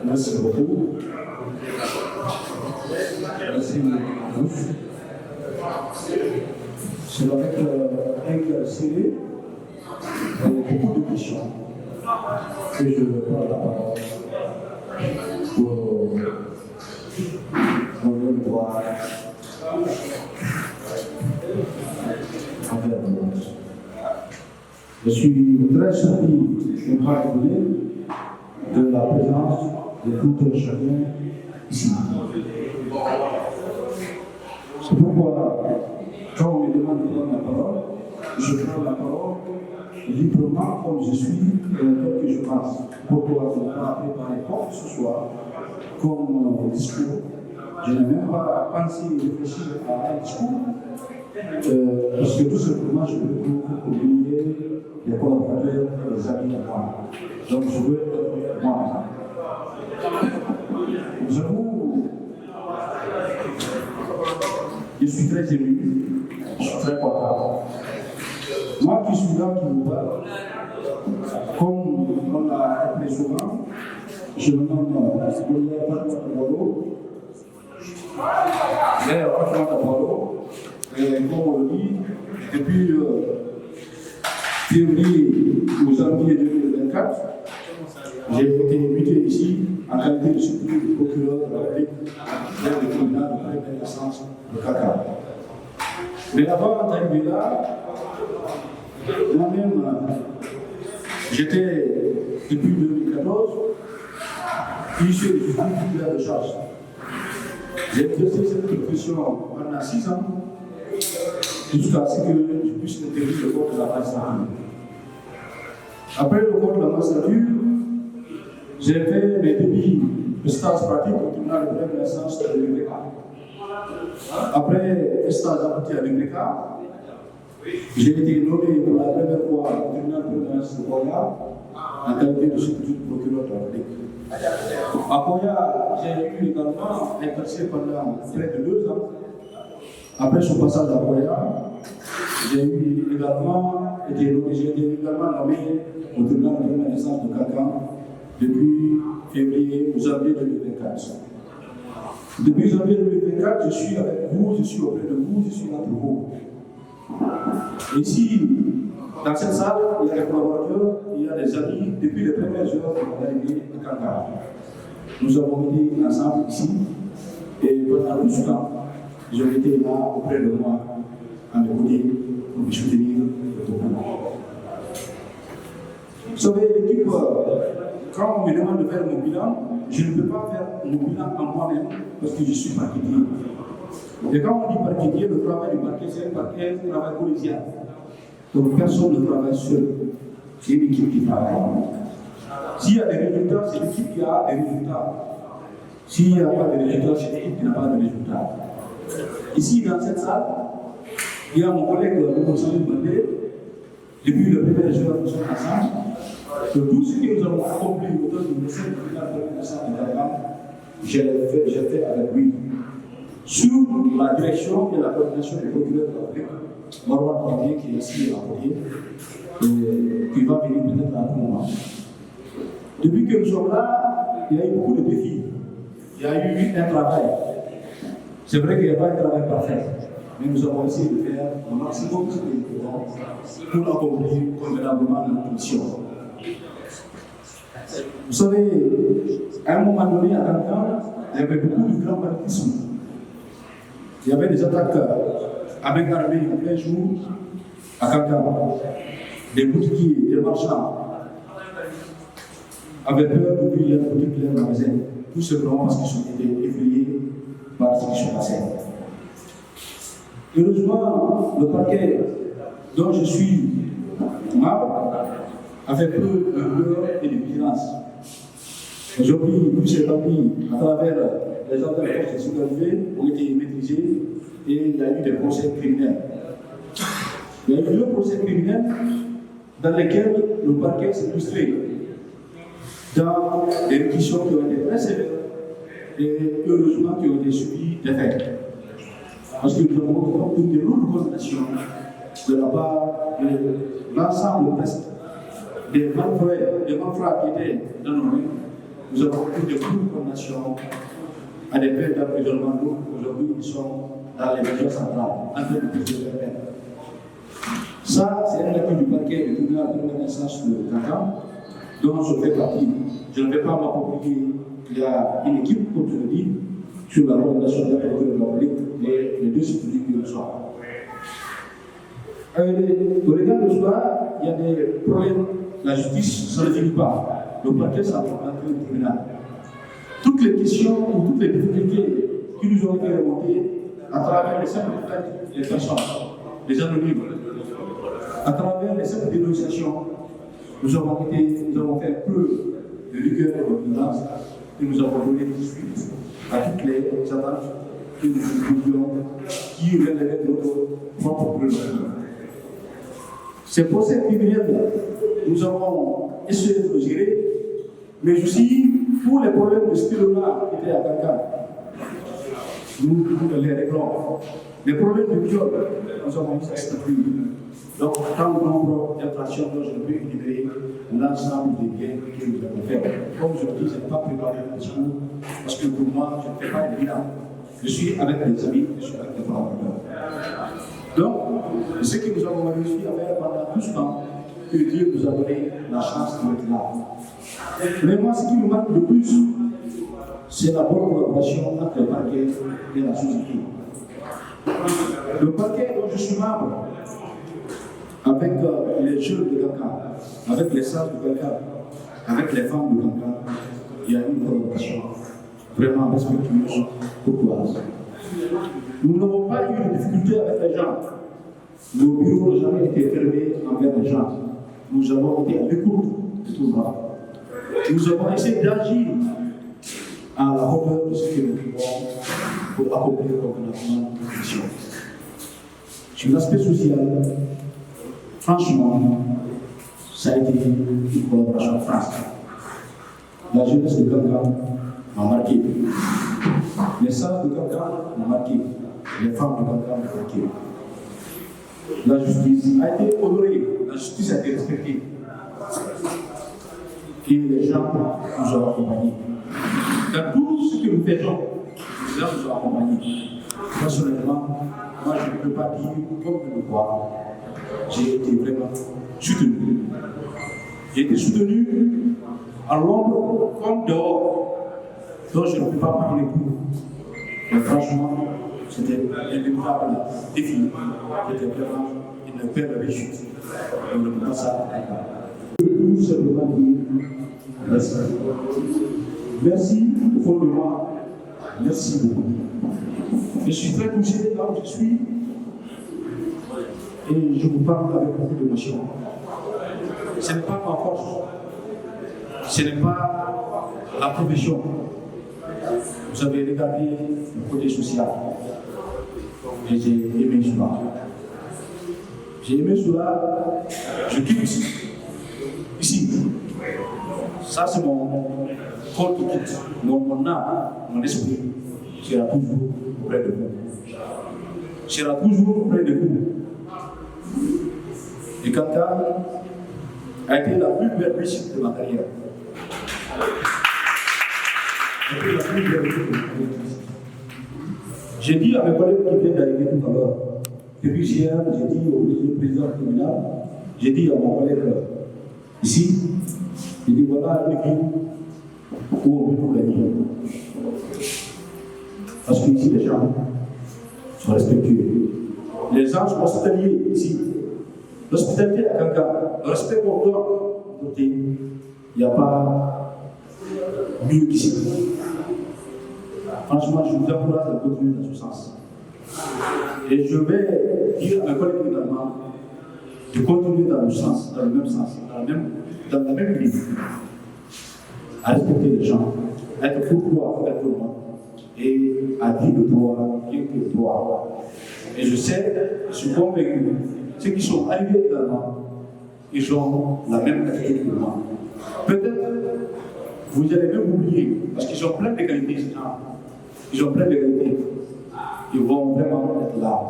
Merci beaucoup. Merci à tous. C'est avec un série et beaucoup de questions que je prends la parole pour donner le droit envers le monde. Je suis très surpris et maravilé de la présence de tout un chacun ici. C'est pourquoi, quand on me demande de prendre la parole, je prends la parole librement comme je suis et tel que je pense. Pourquoi on n'a pas préparé quoi que ce soit comme discours. Je n'ai même pas pensé réfléchir à un discours. Parce que tout simplement, je veux oublier les collaborateurs et les amis de moi. Donc, je veux être moi. Je suis très ému, je suis très content. Moi qui suis là, qui vous parle, comme on l'a appelé souvent, je me nomme Goliath Pablo. Mais franchement, Pablo, comme on le dit, depuis février ou janvier 2024, j'ai été invité ici en qualité de substitut du procureur de la République dans le tribunal de première instance de Dakar. Mais avant d'arriver là, moi-même, j'étais depuis 2014 huissier de justice titulaire de charge. J'ai exercé cette profession pendant 6 ans jusqu'à ce que je puisse intégrer le corps de la magistrature. Après le corps de la magistrature, j'ai fait mes débuts de stage pratique au tribunal de première instance de l'UBK. Après un stage appliqué à l'UBK, j'ai été nommé pour la première fois au tribunal de première instance de Koya en qualité de substitut du procureur de la République. À Koya, j'ai eu également exercé pendant près de 2 ans. Après son passage à Koya, j'ai été également nommé au tribunal de première instance de Kankan depuis février ou janvier 2024. Depuis janvier 2024, je suis avec vous, je suis auprès de vous, je suis entre vous. Ici, dans cette salle, il y a des collaborateurs, il y a des amis depuis les premières heures de mon arrivée à Kankan. Nous avons été ensemble ici et pendant tout ce temps, ils ont été là auprès de moi, à mes côtés, pour me soutenir et tout. Vous savez, l'équipe, quand on me demande de faire mon bilan, je ne peux pas faire mon bilan en moi-même parce que je suis parquetier. Et quand on dit parquetier, le travail du parquet, c'est un travail collégial. Donc personne ne travaille seul. C'est une équipe qui travaille. S'il y a des résultats, c'est l'équipe qui a des résultats. S'il n'y a pas de résultats, c'est l'équipe qui n'a pas de résultats. Ici, dans cette salle, il y a mon collègue le conseiller Bandé. Depuis le premier jour, nous sommes ensemble. Que tout ce que nous avons accompli autour du ministère du tribunal de Dakar, j'ai fait avec lui. Sur la direction et la coordination du procureur de la République, Marwan Pambier, qui est ici à côté, qui va venir peut-être à tout moment. Depuis que nous sommes là, il y a eu beaucoup de défis. Il y a eu un travail. C'est vrai qu'il n'y a pas un travail parfait, mais nous avons essayé de faire le maximum de ce que nous pouvons pour accomplir convenablement notre mission. Vous savez, à un moment donné, à Kankan, il y avait beaucoup de grands banditisme. Il y avait des attaques avec l'armée en plein jour à Kankan. Des boutiquiers, des marchands avaient peur d'ouvrir leurs boutiques, leurs magasins, tout simplement parce qu'ils ont été effrayés par ce qui se passait. Heureusement, le parquet dont je suis membre a fait preuve de peur et de vigilance. Aujourd'hui, tous ces bandits, à travers les ordres de force de sécurité, ont été maîtrisés et il y a eu des procès criminels. Il y a eu 2 procès criminels dans lesquels le parquet s'est illustré dans des réquisitions qui ont été très sévères et heureusement qui ont été suivies d'effet. Parce que nous avons obtenu des lourdes condamnations de la part de l'ensemble presque des malfrats qui étaient dans nos rues, nous avons pris des condamnations à des peines d'emprisonnement lourdes. Aujourd'hui, ils sont dans les régions centrales, en train de purger leur peine. Ça, c'est un acquis du parquet du tribunal de première instance de Kankan, dont je fais partie. Je ne vais pas m'approprier. Il y a une équipe, comme je le dis, sur la recommandation de la Procure de la République et les deux citoyens qui le sont. Au regard de cela, il y a des problèmes. La justice, ça ne finit pas. Le parquet, ça va entrer au tribunal. Toutes les questions ou toutes les difficultés qui nous ont été remontées à travers les simples plaintes des personnes, des anonymes, à travers les simples dénonciations, nous avons fait preuve de rigueur et de vigilance et nous avons donné des suites à toutes les attaques que nous pouvions qui relevaient de notre propre prérogative. C'est pour cette période nous avons essayé de le gérer, mais aussi pour les problèmes de ce là qui étaient à Kankan. Nous les réglons. Les problèmes de viol, nous avons mis à statuer. Donc, tant le nombre d'infractions dont je peux énumérer l'ensemble des biens que nous avons fait. Comme je le dis, je n'ai pas préparé le discours, parce que pour moi, je ne fais pas le bilan. Je suis avec des amis, je suis avec des collaborateurs. Donc, ce que nous avons réussi à faire pendant tout ce temps, que Dieu nous a donné la chance d'être là. Mais moi, ce qui me manque le plus, c'est la bonne collaboration entre le parquet et la société. Le parquet dont je suis membre, avec les jeunes de Kankan, avec les sages de Kankan, avec les femmes de Kankan, il y a une collaboration vraiment respectueuse, courtoise. Nous n'avons pas eu de difficulté avec les gens. Nos bureaux n'ont jamais été fermés envers les gens. Nous avons été à l'écoute de tout le monde. Nous avons essayé d'agir à la hauteur de ce que nous pouvons pour accomplir convenablement notre mission. Sur l'aspect social, franchement, ça a été une collaboration franche. La jeunesse de Kankan m'a marqué. Les sages de Kankan m'ont marqué. Les femmes de Kankan m'ont marqué. La justice a été honorée, la justice a été respectée. Et les gens nous ont accompagnés. Dans tout ce que nous faisons, les gens nous ont accompagnés. Personnellement, moi je ne peux pas dire comme je le vois. J'ai été vraiment soutenu. J'ai été soutenu à l'ombre comme dehors. Donc je ne peux pas parler pour. Mais franchement, c'était un véritable défi. C'était vraiment une belle réussite. On ne peut pas ça. Je peux tout simplement dire merci. Merci au fond de moi. Merci beaucoup. Je suis très touché là où je suis. Et je vous parle avec beaucoup d'émotion. Ce n'est pas ma force. Ce n'est pas la profession. Vous avez regardé le côté social. Et j'ai aimé cela. J'ai aimé cela. Je quitte ici. Ça, c'est mon corps qui quitte. Mon âme, mon esprit sera toujours auprès de vous. Sera toujours auprès de vous. Et Kankan a été la plus belle réussite de ma carrière. J'ai dit à mes collègues qui viennent d'arriver tout à l'heure, depuis hier, j'ai dit au président du tribunal, j'ai dit à mon collègue ici, j'ai dit voilà une équipe où on peut tout gagner. Parce qu'ici, les gens sont respectueux. Les gens sont hospitaliers ici. L'hospitalité à Kankan, le respect pour toi, il n'y a pas mieux qu'ici. Franchement, je vous encourage à continuer dans ce sens. Et je vais dire à mes collègues également de continuer dans le sens, dans le même sens, dans la même ligne. À respecter les gens, à être courtois avec tout le monde et à dire de toi, rien que de toi. Et je sais, je suis convaincu, ceux qui sont arrivés également, ils ont la même attitude que moi. Peut-être vous allez même oublier, parce qu'ils ont plein de qualités, ces gens. Ils ont plein de qualités. Ils vont vraiment être là.